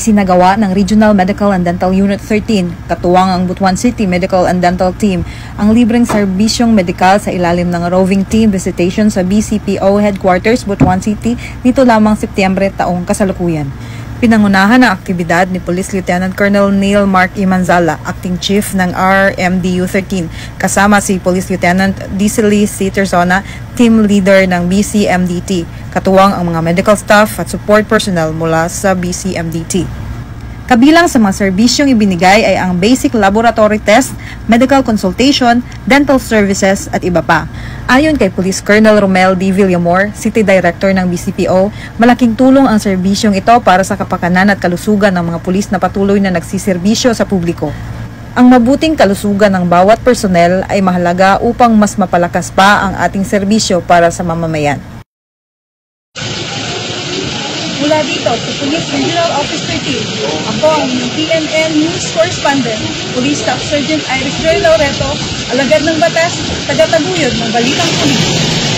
Isinagawa ng Regional Medical and Dental Unit 13, katuwang ang Butuan City Medical and Dental Team, ang libreng serbisyong medikal sa ilalim ng roving team visitation sa BCPO Headquarters, Butuan City, nito lamang Setyembre taong kasalukuyan. Pinangunahan ang aktibidad ni Police Lieutenant Colonel Neil Mark Imanzala, Acting Chief ng RMDU 13, kasama si Police Lieutenant Dicely C. Terzona, Team Leader ng BCMDT, katuwang ang mga medical staff at support personnel mula sa BCMDT. Kabilang sa mga serbisyong ibinigay ay ang basic laboratory test, medical consultation, dental services at iba pa. Ayon kay Police Colonel Romel D. Villamor, City Director ng BCPO, malaking tulong ang serbisyong ito para sa kapakanan at kalusugan ng mga pulis na patuloy na nagsiserbisyo sa publiko. Ang mabuting kalusugan ng bawat personnel ay mahalaga upang mas mapalakas pa ang ating serbisyo para sa mamamayan. Mula dito sa Police Regional Office 13, ako ang TNN News Correspondent, Police Staff Sergeant Iris Joy Laureto, alagad ng batas, taga-taguyod ng Balitang Pulis.